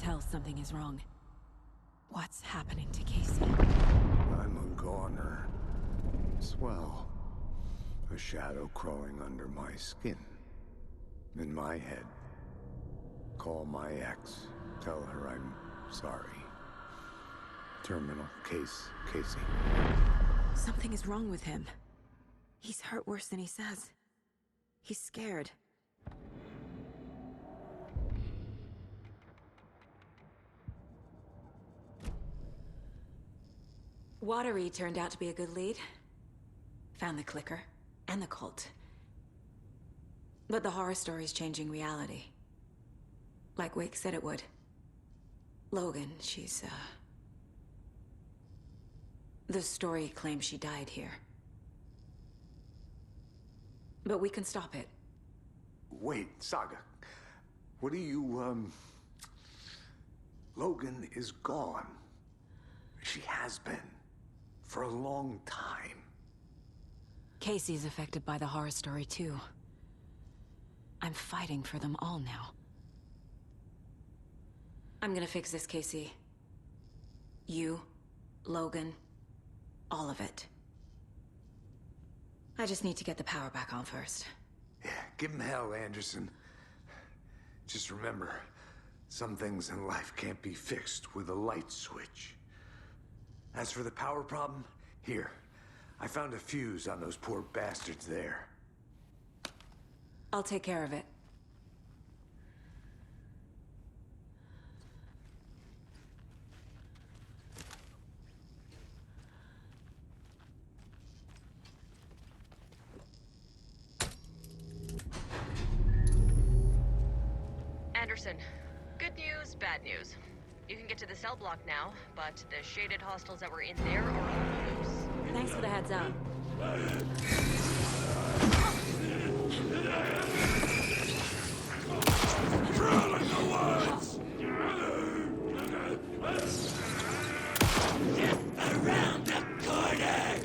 tell something is wrong. What's happening to Casey? I'm a goner. Swell. A shadow crawling under my skin. In my head. Call my ex. Tell her I'm sorry. Terminal case, Casey. Something is wrong with him. He's hurt worse than he says. He's scared. Watery turned out to be a good lead. Found the clicker, and the cult. But the horror story's changing reality. Like Wake said it would. Logan, the story claims she died here. But we can stop it. Wait, Saga. What do you, Logan is gone. She has been. For a long time. Casey's affected by the horror story, too. I'm fighting for them all now. I'm gonna fix this, Casey. You, Logan, all of it. I just need to get the power back on first. Yeah, give him hell, Anderson. Just remember, some things in life can't be fixed with a light switch. As for the power problem, here. I found a fuse on those poor bastards there. I'll take care of it. Anderson, good news, bad news. You can get to the cell block now, but the shaded hostiles that were in there are all loose. Thanks for the heads up. Around the corner!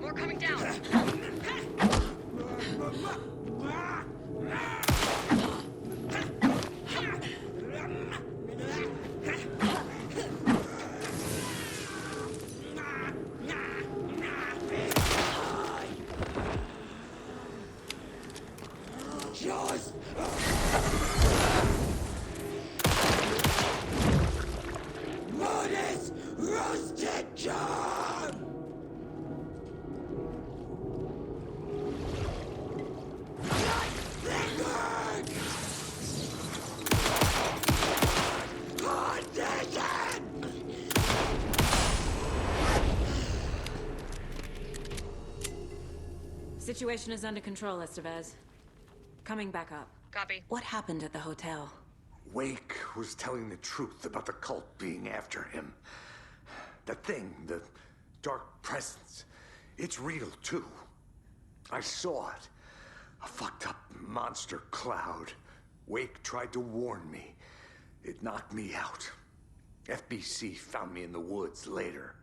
More coming down! Just... Modus roasted charm! Light flickered! Condition! Situation is under control, Estevez. Coming back up. Copy. What happened at the hotel? Wake was telling the truth about the cult being after him. That thing, the dark presence, it's real too. I saw it. A fucked up monster cloud. Wake tried to warn me. It knocked me out. FBC found me in the woods later.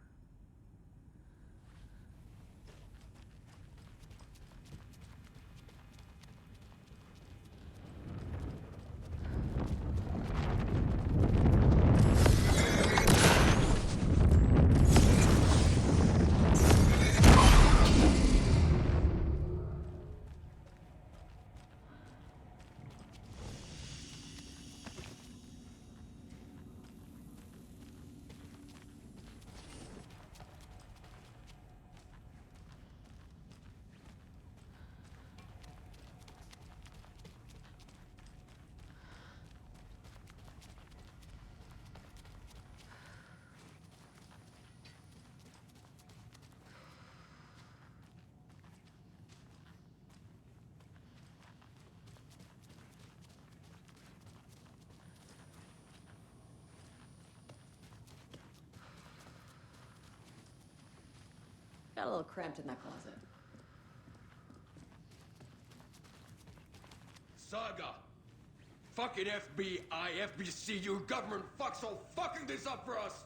Got a little cramped in that closet. Saga. Fucking FBI, FBC, you government fucks all fucking this up for us!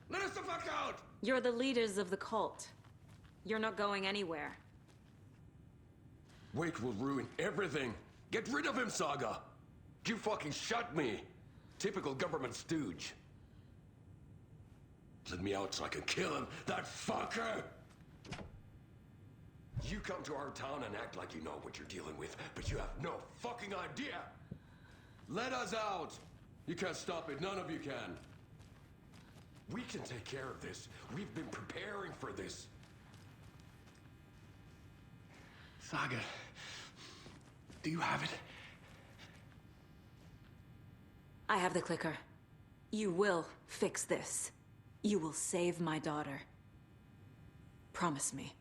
Let us the fuck out! You're the leaders of the cult. You're not going anywhere. Wake will ruin everything. Get rid of him, Saga! You fucking shut me! Typical government stooge. Let me out so I can kill him, that fucker! You come to our town and act like you know what you're dealing with, but you have no fucking idea! Let us out! You can't stop it, none of you can. We can take care of this. We've been preparing for this. Saga, do you have it? I have the clicker. You will fix this. You will save my daughter. Promise me.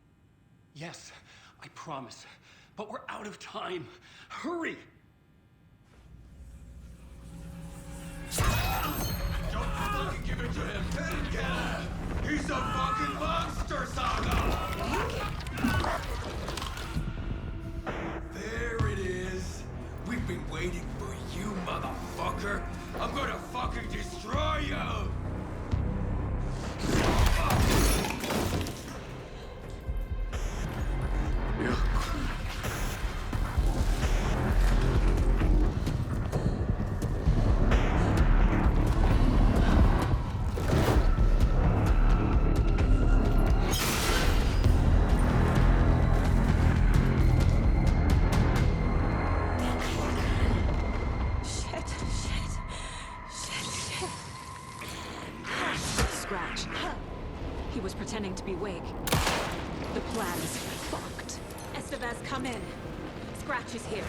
Yes, I promise. But we're out of time. Hurry! Don't fucking give it to him! Let him get it! He's a fucking monster, Saga! There it is! We've been waiting for you, motherfucker! I'm gonna fucking destroy you! Scratch. He was pretending to be Wake. The plan is fucked. Estevez, come in. Scratch is here.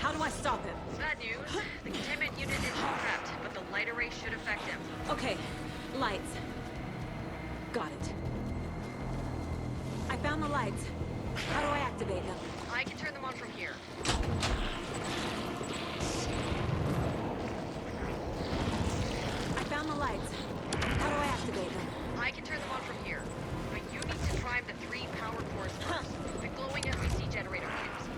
How do I stop him? Bad news. The containment unit is trapped, but the light array should affect him. Okay, lights. Got it. I found the lights. How do I activate them? I can turn them on from here. I found the lights. How do I activate them? I can turn them on from here. But you need to drive the 3 power cores first. The glowing FEC generator fuse.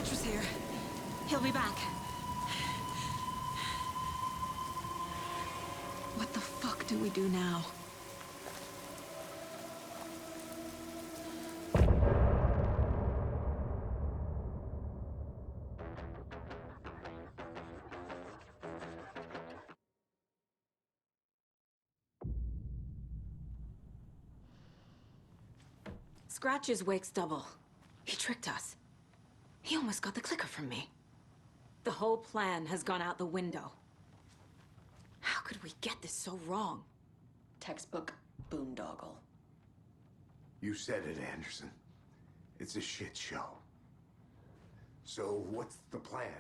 Scratch was here. He'll be back. What the fuck do we do now? Scratch is Wake's double. He tricked us. He almost got the clicker from me. The whole plan has gone out the window. How could we get this so wrong? Textbook boondoggle. You said it, Anderson. It's a shit show. So what's the plan?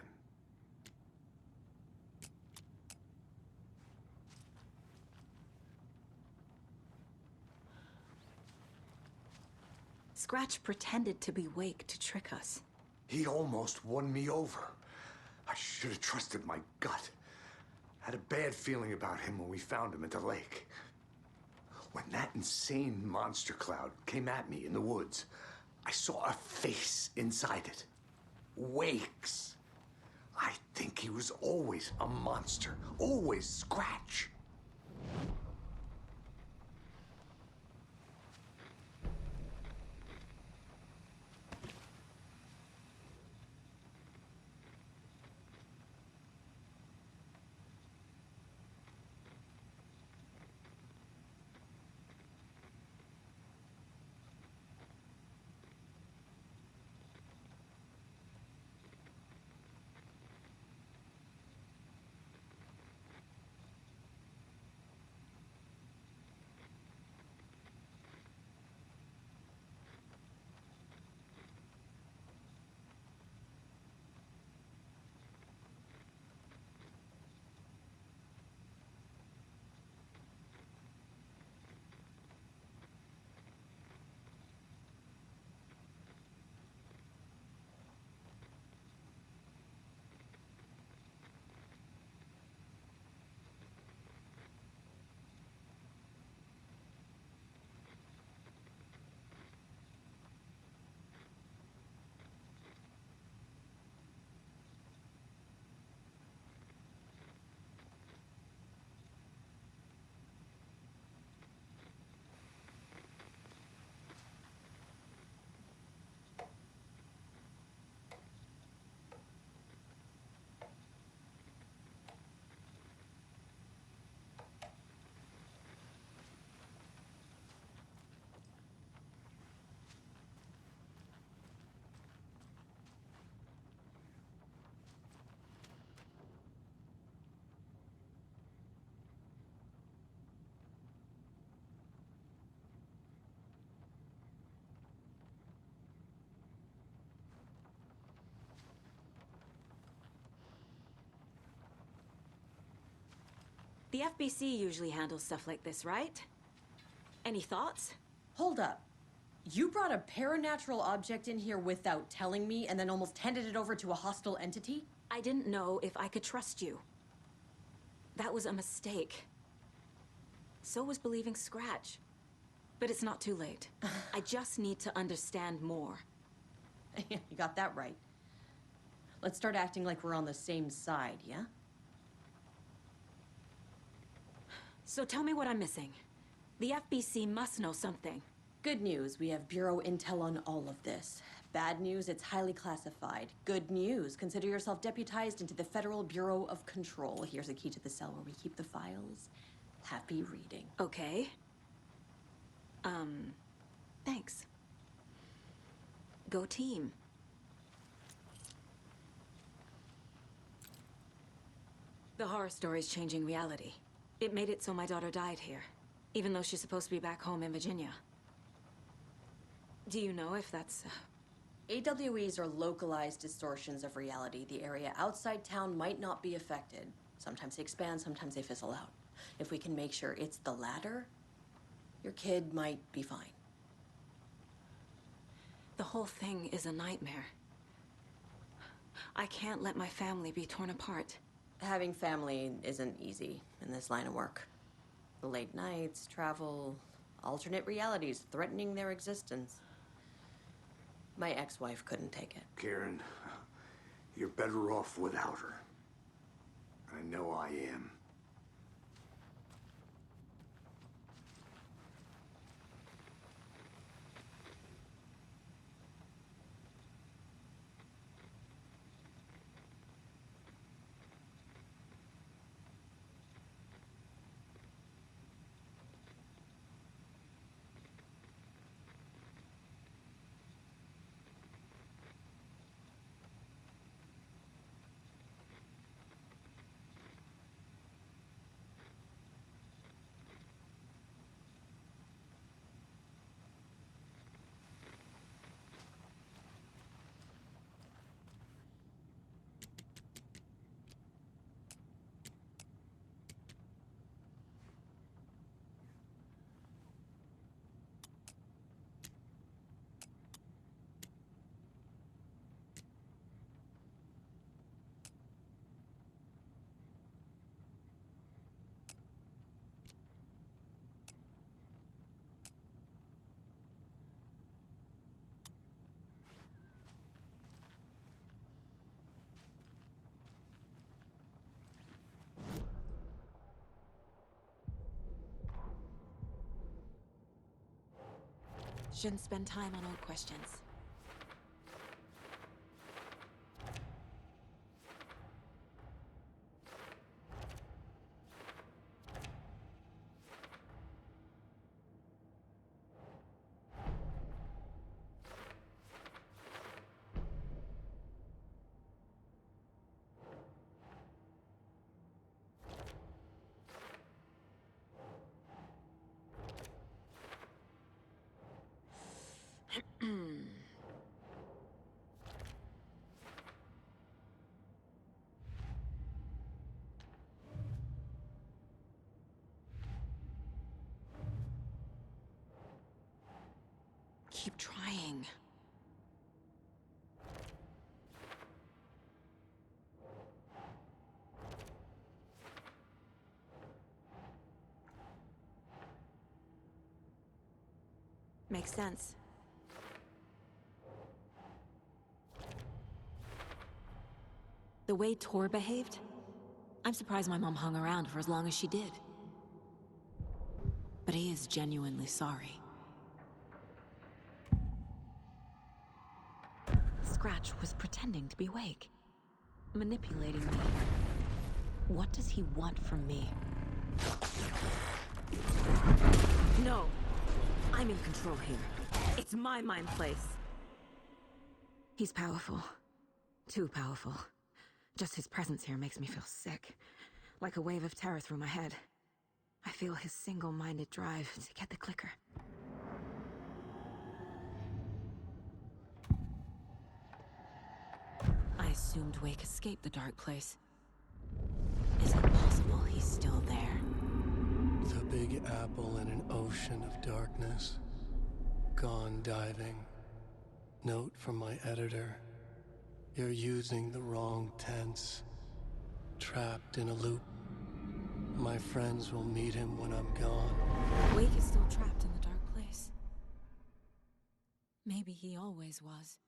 Scratch pretended to be Wake to trick us. He almost won me over. I should have trusted my gut. Had a bad feeling about him when we found him at the lake. When that insane monster cloud came at me in the woods, I saw a face inside it. Wake's. I think he was always a monster. Always Scratch. The FBC usually handles stuff like this, right? Any thoughts? Hold up. You brought a paranatural object in here without telling me and then almost handed it over to a hostile entity? I didn't know if I could trust you. That was a mistake. So was believing Scratch. But it's not too late. I just need to understand more. You got that right. Let's start acting like we're on the same side, yeah? So tell me what I'm missing. The FBC must know something. Good news, we have Bureau intel on all of this. Bad news, it's highly classified. Good news, consider yourself deputized into the Federal Bureau of Control. Here's a key to the cell where we keep the files. Happy reading. Okay. Thanks. Go team. The horror story's changing reality. It made it so my daughter died here, even though she's supposed to be back home in Virginia. Do you know if that's... AWEs are localized distortions of reality. The area outside town might not be affected. Sometimes they expand, sometimes they fizzle out. If we can make sure it's the latter, your kid might be fine. The whole thing is a nightmare. I can't let my family be torn apart. Having family isn't easy in this line of work. The late nights, travel, alternate realities threatening their existence. My ex-wife couldn't take it. Karen, You're better off without her. I know I am. Shouldn't spend time on old questions. Keep trying. Makes sense. The way Tor behaved, I'm surprised my mom hung around for as long as she did. But he is genuinely sorry. Scratch was pretending to be Wake, manipulating me. What does he want from me? No! I'm in control here. It's my mind place. He's powerful. Too powerful. Just his presence here makes me feel sick. Like a wave of terror through my head. I feel his single-minded drive to get the clicker. I assumed Wake escaped the dark place. Is it possible he's still there? The Big Apple in an ocean of darkness. Gone diving. Note from my editor. You're using the wrong tense. Trapped in a loop. My friends will meet him when I'm gone. Wake is still trapped in the dark place. Maybe he always was.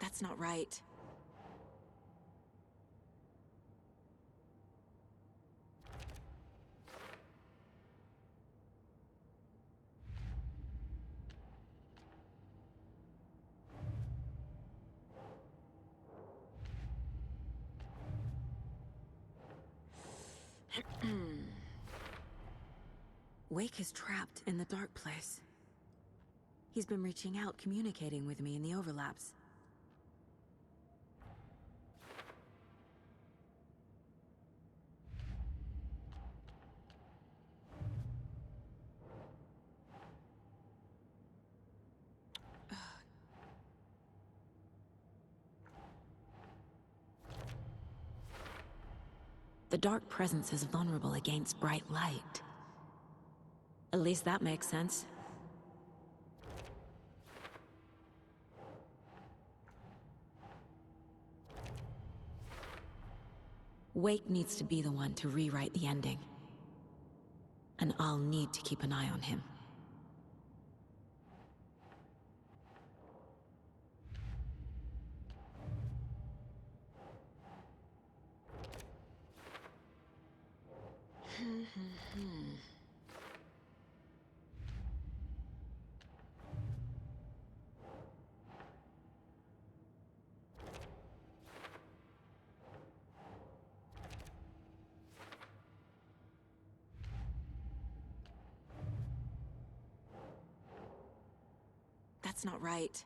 That's not right. Wake is trapped in the dark place. He's been reaching out, communicating with me in the overlaps. the dark presence is vulnerable against bright light. At least that makes sense. Wake needs to be the one to rewrite the ending. And I'll need to keep an eye on him. That's not right.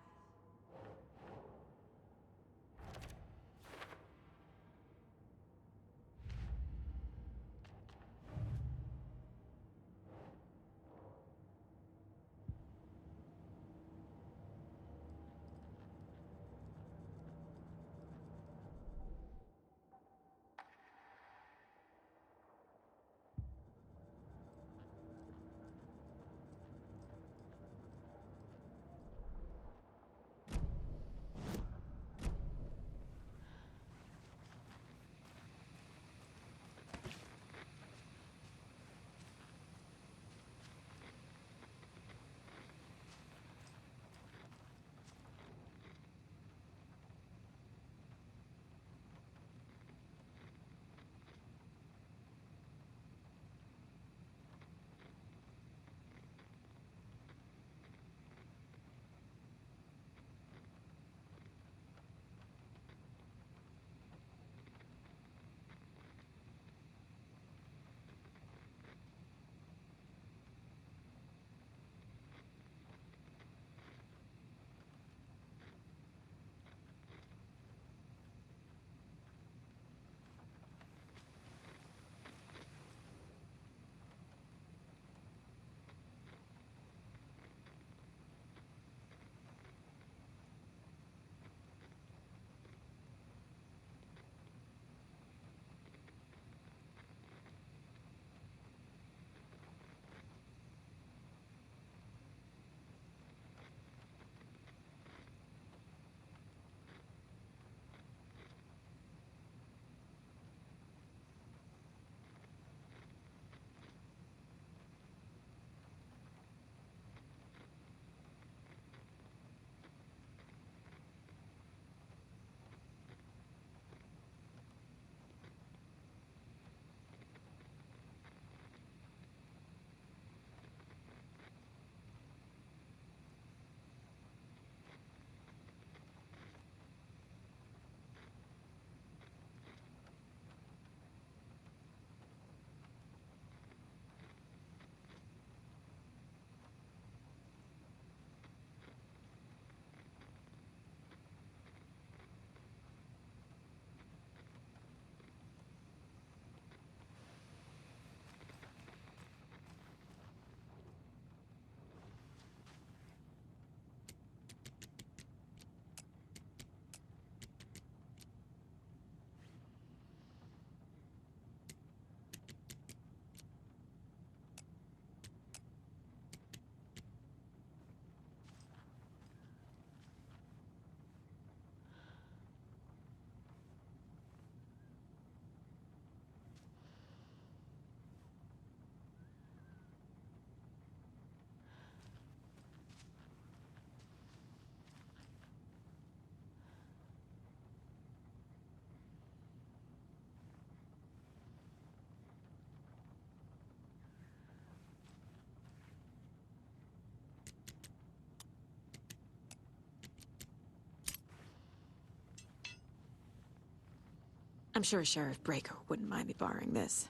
I'm sure Sheriff Breaker wouldn't mind me borrowing this.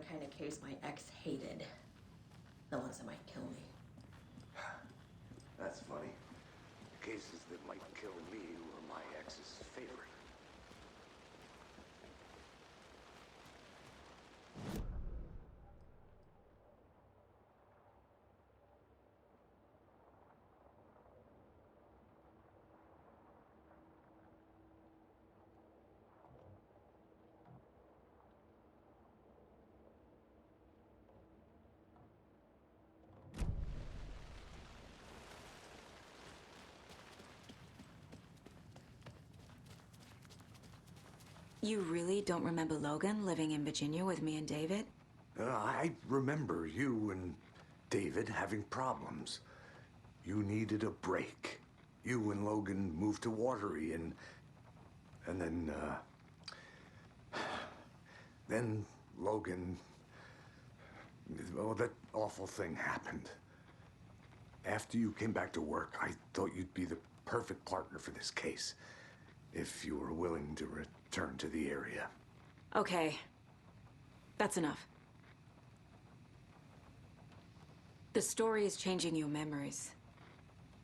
the kind of case my ex hated. The ones that might kill me. That's funny. Cases that might kill me were my ex's favorite. You really don't remember Logan living in Virginia with me and David? I remember you and David having problems. You needed a break. You and Logan moved to Watery and then Logan, oh, that awful thing happened. After you came back to work, I thought you'd be the perfect partner for this case, if you were willing to return to the area. Okay. That's enough. The story is changing your memories.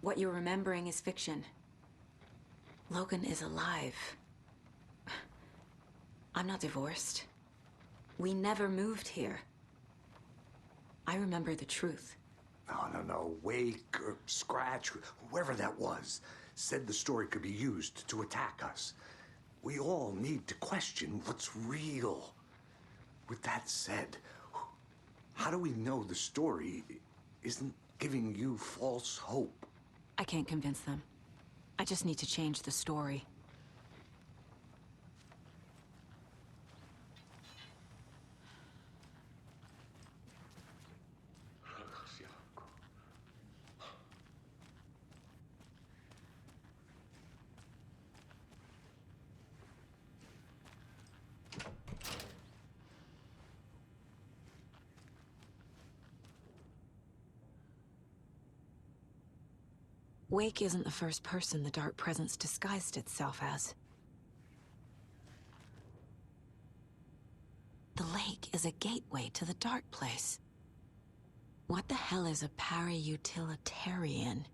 What you're remembering is fiction. Logan is alive. I'm not divorced. We never moved here. I remember the truth. No. Wake or Scratch, whoever that was, said the story could be used to attack us. We all need to question what's real. With that said, how do we know the story isn't giving you false hope? I can't convince them. I just need to change the story. Wake isn't the first person the Dark Presence disguised itself as. The lake is a gateway to the Dark Place. What the hell is a para-utilitarian?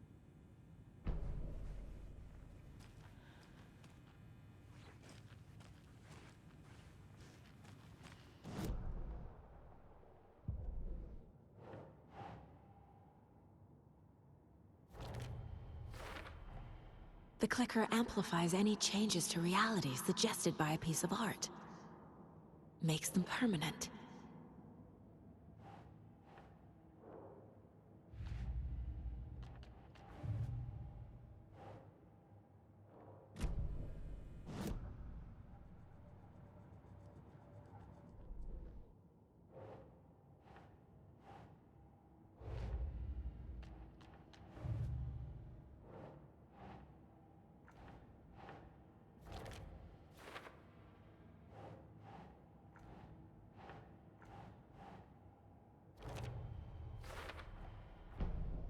The clicker amplifies any changes to reality suggested by a piece of art. Makes them permanent.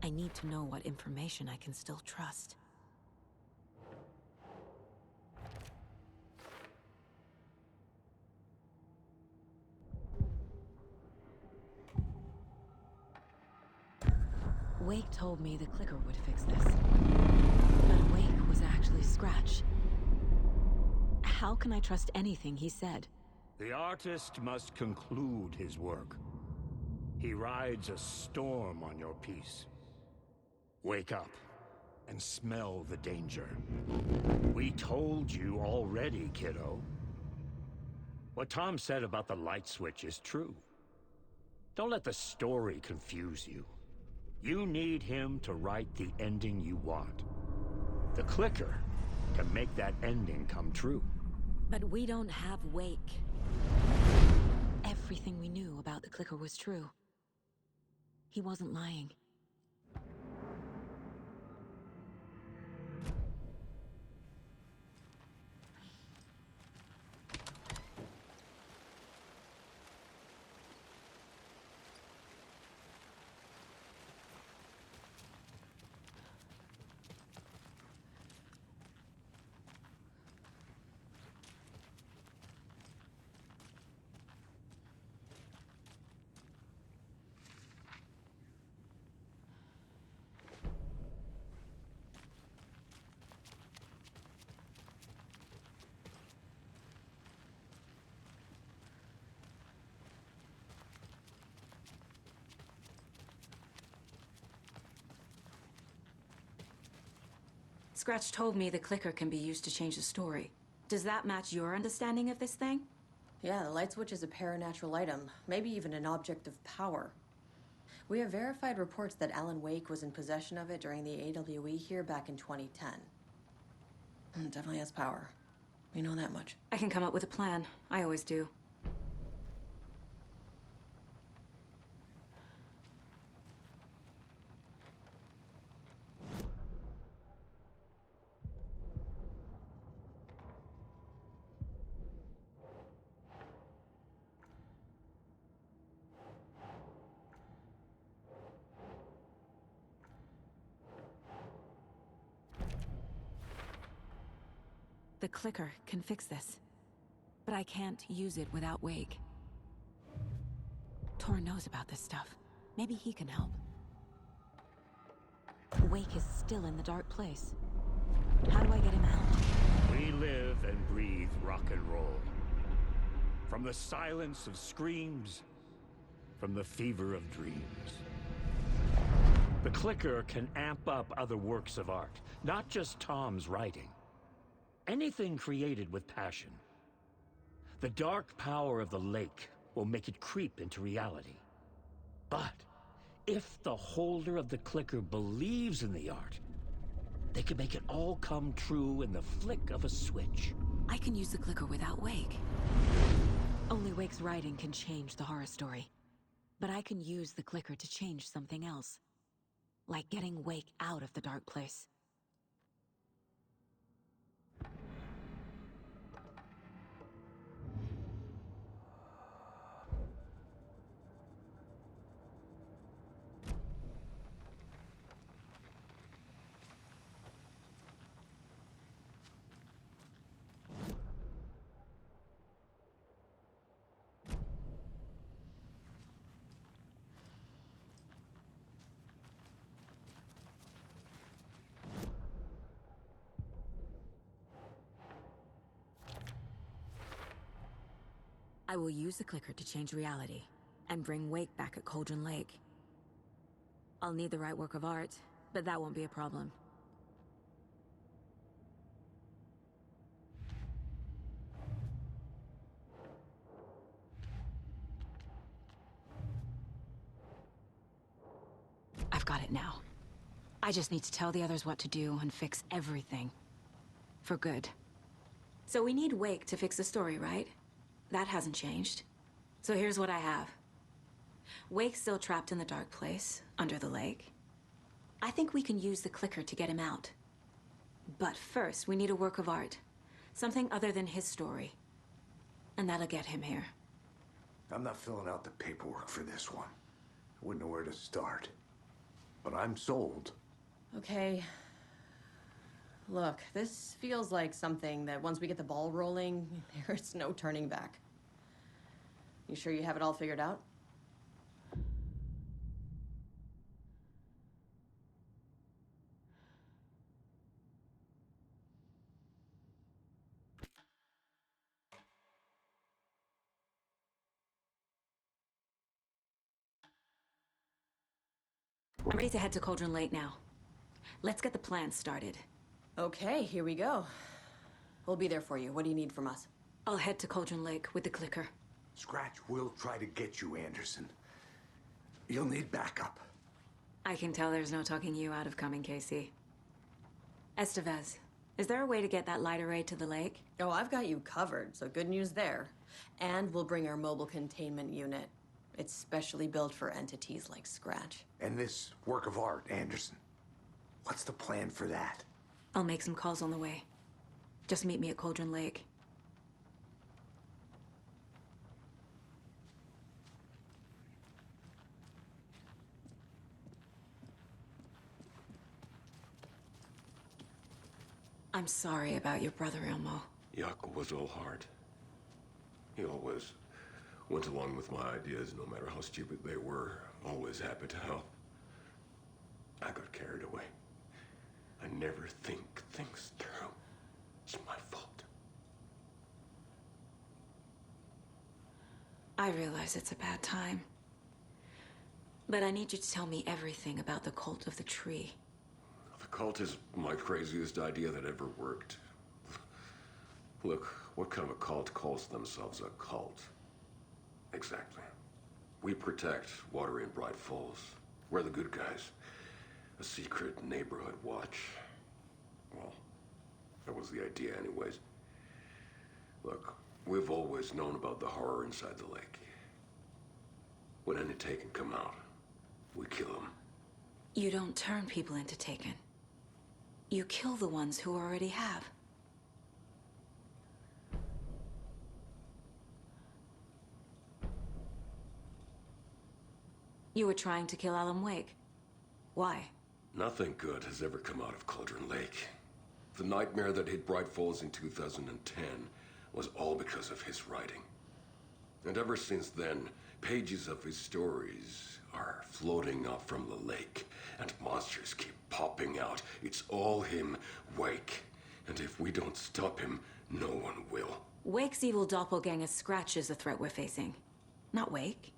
I need to know what information I can still trust. Wake told me the clicker would fix this. But Wake was actually Scratch. How can I trust anything he said? The artist must conclude his work. He rides a storm on your piece. Wake up and smell the danger. We told you already, kiddo. What Tom said about the light switch is true. Don't let the story confuse you. You need him to write the ending you want. The clicker can make that ending come true. But we don't have Wake. Everything we knew about the clicker was true. He wasn't lying. Scratch told me the clicker can be used to change the story. Does that match your understanding of this thing? Yeah, the light switch is a paranatural item, maybe even an object of power. We have verified reports that Alan Wake was in possession of it during the AWE here back in 2010. It definitely has power. We know that much. I can come up with a plan. I always do. The clicker can fix this. But I can't use it without Wake. Tor knows about this stuff. Maybe he can help. Wake is still in the dark place. How do I get him out? We live and breathe rock and roll. From the silence of screams, from the fever of dreams. The clicker can amp up other works of art, not just Tom's writing. Anything created with passion. The dark power of the lake will make it creep into reality. But if the holder of the clicker believes in the art, they can make it all come true in the flick of a switch. I can use the clicker without Wake. Only Wake's writing can change the horror story. But I can use the clicker to change something else. Like getting Wake out of the dark place. I will use the clicker to change reality, and bring Wake back at Cauldron Lake. I'll need the right work of art, but that won't be a problem. I've got it now. I just need to tell the others what to do and fix everything. For good. So we need Wake to fix the story, right? That hasn't changed. So here's what I have. Wake's still trapped in the dark place, under the lake. I think we can use the clicker to get him out. But first, we need a work of art. Something other than his story. And that'll get him here. I'm not filling out the paperwork for this one. I wouldn't know where to start. But I'm sold. Okay. Look, this feels like something that once we get the ball rolling, there's no turning back. You sure you have it all figured out? I'm ready to head to Cauldron Lake now. Let's get the plan started. Okay, here we go. We'll be there for you. What do you need from us? I'll head to Cauldron Lake with the clicker. Scratch will try to get you, Anderson. You'll need backup. I can tell there's no talking you out of coming, Casey. Estevez, is there a way to get that light array to the lake? Oh, I've got you covered, so good news there. And we'll bring our mobile containment unit. It's specially built for entities like Scratch. And this work of art, Anderson. What's the plan for that? I'll make some calls on the way. Just meet me at Cauldron Lake. I'm sorry about your brother, Ilmo. Jakob was all heart. He always went along with my ideas, no matter how stupid they were. Always happy to help. I got carried away. I never think things through. It's my fault. I realize it's a bad time. But I need you to tell me everything about the cult of the tree. The Cult is my craziest idea that ever worked. Look, what kind of a cult calls themselves a cult? Exactly. We protect water in Bright Falls. We're the good guys. A secret neighborhood watch. Well, that was the idea anyways. Look, we've always known about the horror inside the lake. When any Taken come out, we kill them. You don't turn people into Taken. You kill the ones who already have. You were trying to kill Alan Wake. Why? Nothing good has ever come out of Cauldron Lake. The nightmare that hit Bright Falls in 2010 was all because of his writing. And ever since then, pages of his stories are floating up from the lake, and monsters keep popping out. It's all him, Wake. And if we don't stop him, no one will. Wake's evil doppelganger Scratch is the threat we're facing, not Wake.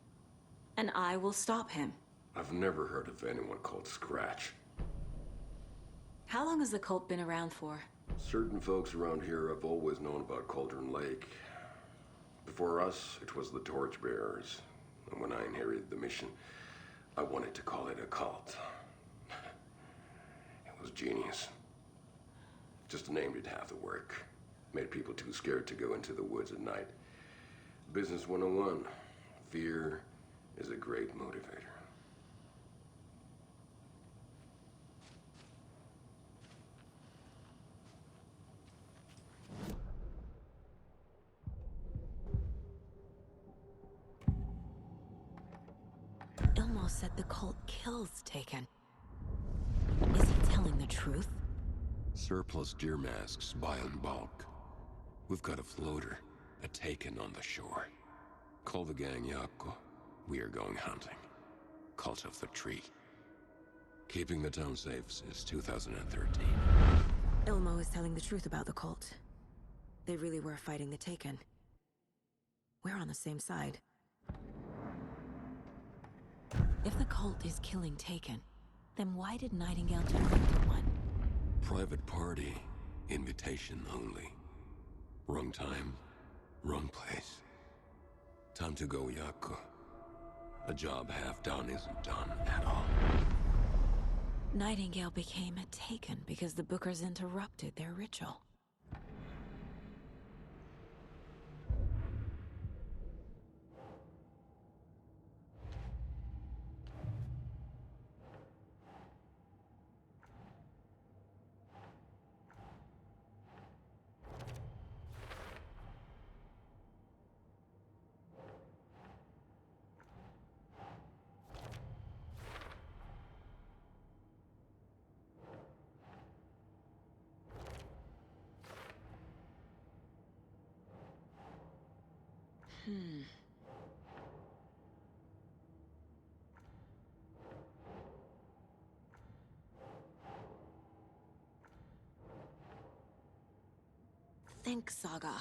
And I will stop him. I've never heard of anyone called Scratch. How long has the cult been around for? Certain folks around here have always known about Cauldron Lake. Before us, it was the Torchbearers. And when I inherited the mission, I wanted to call it a cult. It was genius. Just a name did half the work. Made people too scared to go into the woods at night. Business 101. Fear is a great motivator. Ilmo said the cult kills Taken. Is he telling the truth? Surplus deer masks buy in bulk. We've got a floater, a Taken on the shore. Call the gang Yako. We are going hunting. Cult of the Tree. Keeping the town safe since 2013. Ilmo is telling the truth about the cult. They really were fighting the Taken. We're on the same side. If the cult is killing Taken, then why did Nightingale turn into one? Private party. Invitation only. Wrong time, wrong place. Time to go, Yako. A job half done isn't done at all. Nightingale became a Taken because the Bookers interrupted their ritual. Think, Saga.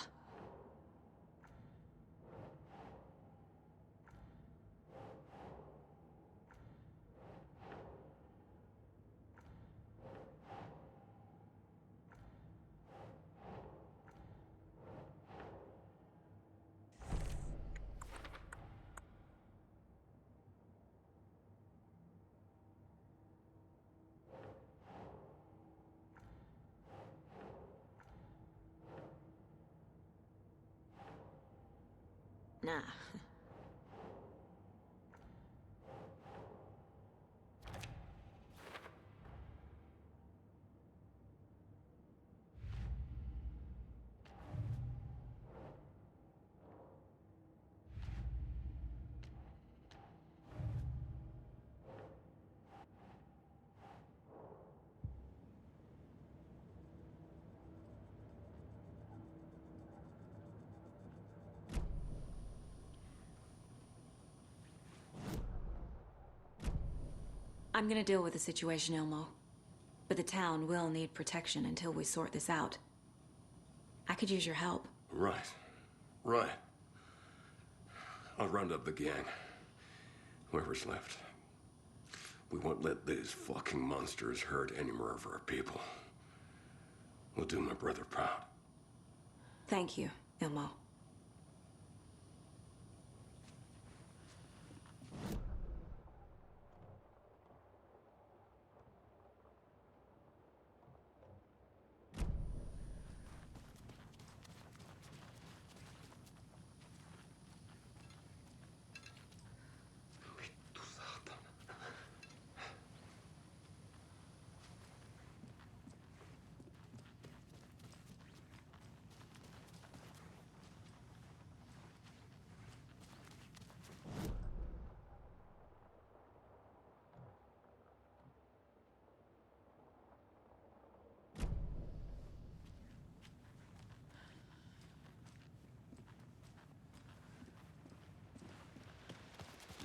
Nah. I'm gonna deal with the situation, Ilmo. But the town will need protection until we sort this out. I could use your help. Right. Right. I'll round up the gang. Whoever's left. We won't let these fucking monsters hurt any more of our people. We'll do my brother proud. Thank you, Ilmo.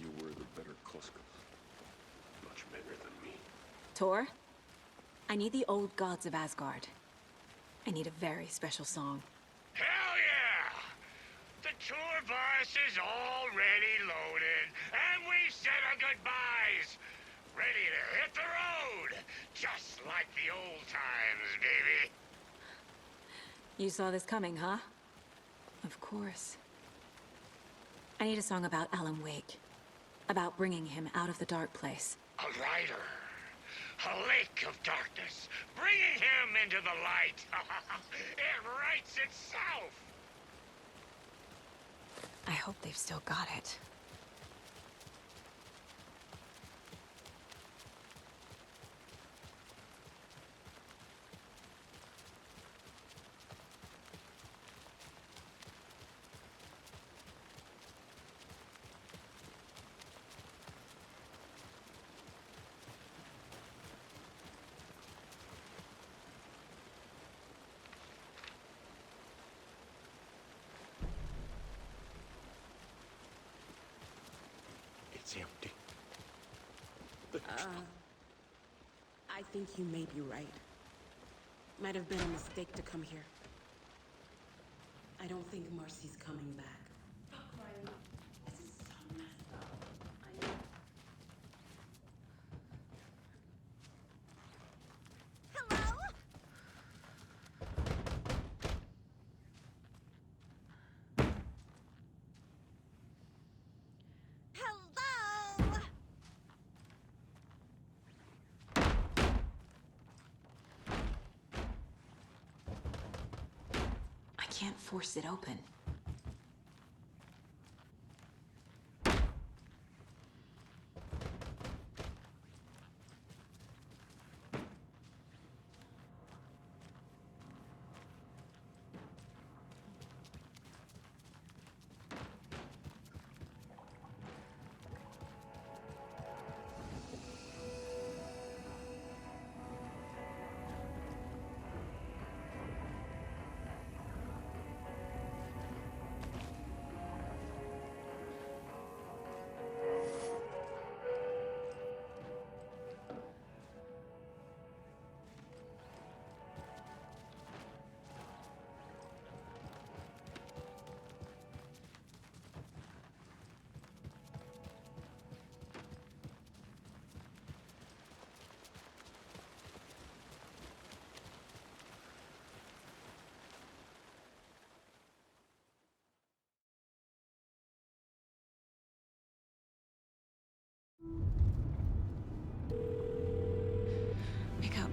You were the better Koska. Much better than me. Tor, I need the old gods of Asgard. I need a very special song. Hell yeah! The tour bus is already loaded, and we've said our goodbyes. Ready to hit the road, just like the old times, baby. You saw this coming, huh? Of course. I need a song about Alan Wake. About bringing him out of the dark place. A rider. A lake of darkness, bringing him into the light. It writes itself. I hope they've still got it. It's empty. I think you may be right. Might have been a mistake to come here. I don't think Marcy's coming back. Fuck, Riley. This is so messed up. I know. I can't force it open.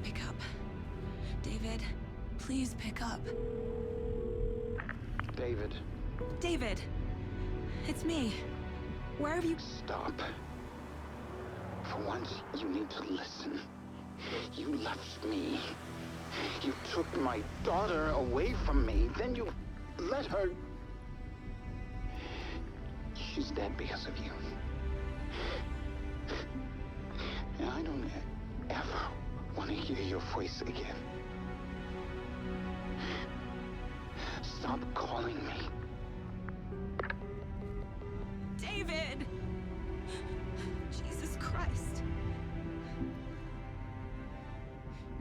Pick up. David, please pick up. David. David! It's me. Where have you... Stop. For once, you need to listen. You left me. You took my daughter away from me. Then you let her... She's dead because of you. And I don't ever want to hear your voice again. Stop calling me. David! Jesus Christ.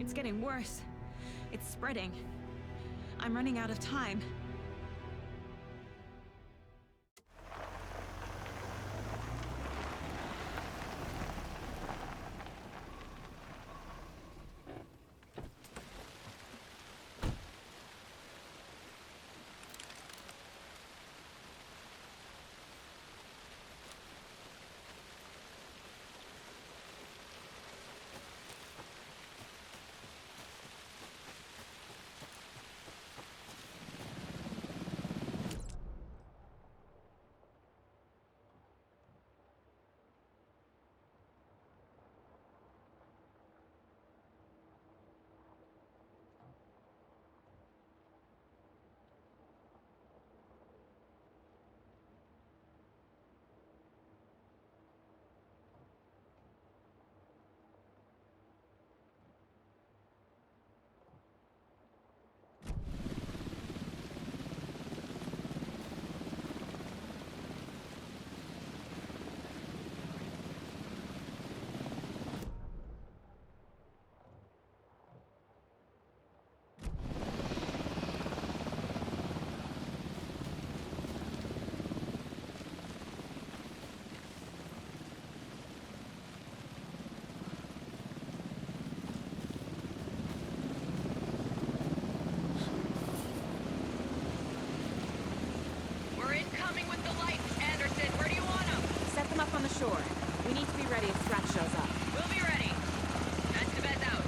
It's getting worse. It's spreading. I'm running out of time. Sure. We need to be ready if Scratch shows up. We'll be ready. That's the best out.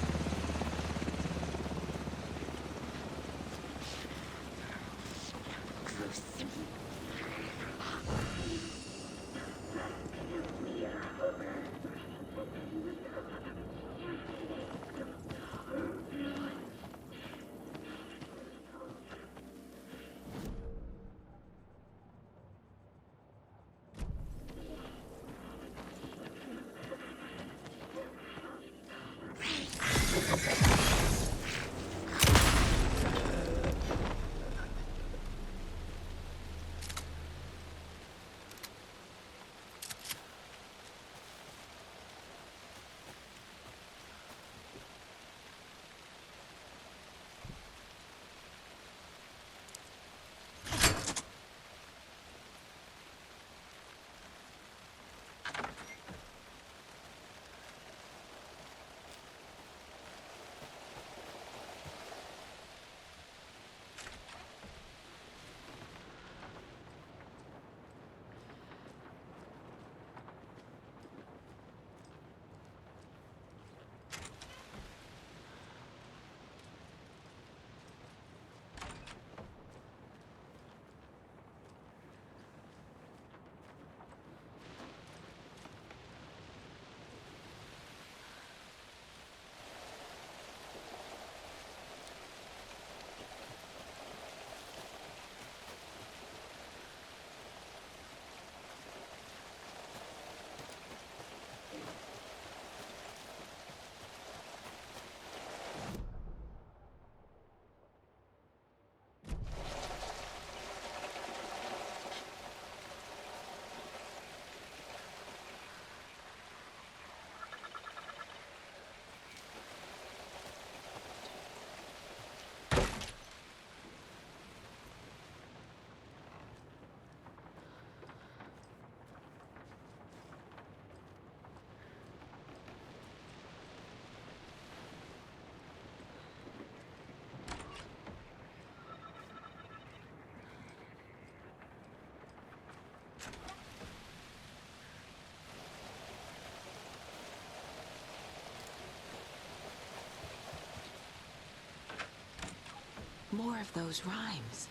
More of those rhymes.